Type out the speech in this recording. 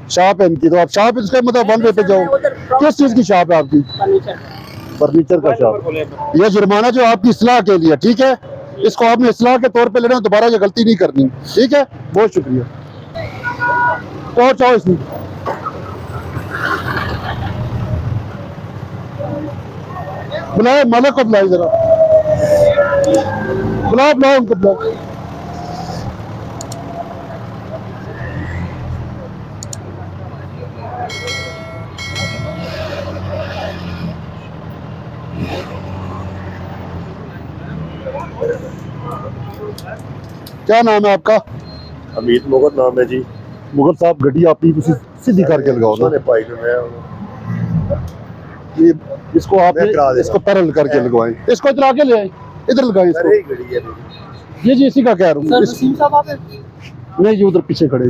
Shop है इनकी, तो आप शॉप इसके मतलब 1 वे पे जाओ। किस चीज की शॉप है आपकी? फर्नीचर का शॉप। ये जुर्माना जो आपकी इस्लाह के लिए, ठीक है, इसको आपने इस्लाह के तौर पे लेना, दोबारा ये गलती नहीं करनी, ठीक है। बहुत शुक्रिया। और चाहो इसमें बुलाए मालिक को, बुलाए जरा, बुलाओ बुलाओ उनको बुलाओ। क्या नाम है आपका? अमित मुगल नाम है जी। मुगल साहब गड्डी आपकी सीधी करके लगाओ ना, ये इसको आपने इसको तरल करके लगवाएं, इसको इधर आके ले आए, इधर लगाएं इसको। ये जी इसी का कह रहा हूँ। नहीं जी उधर पीछे खड़े।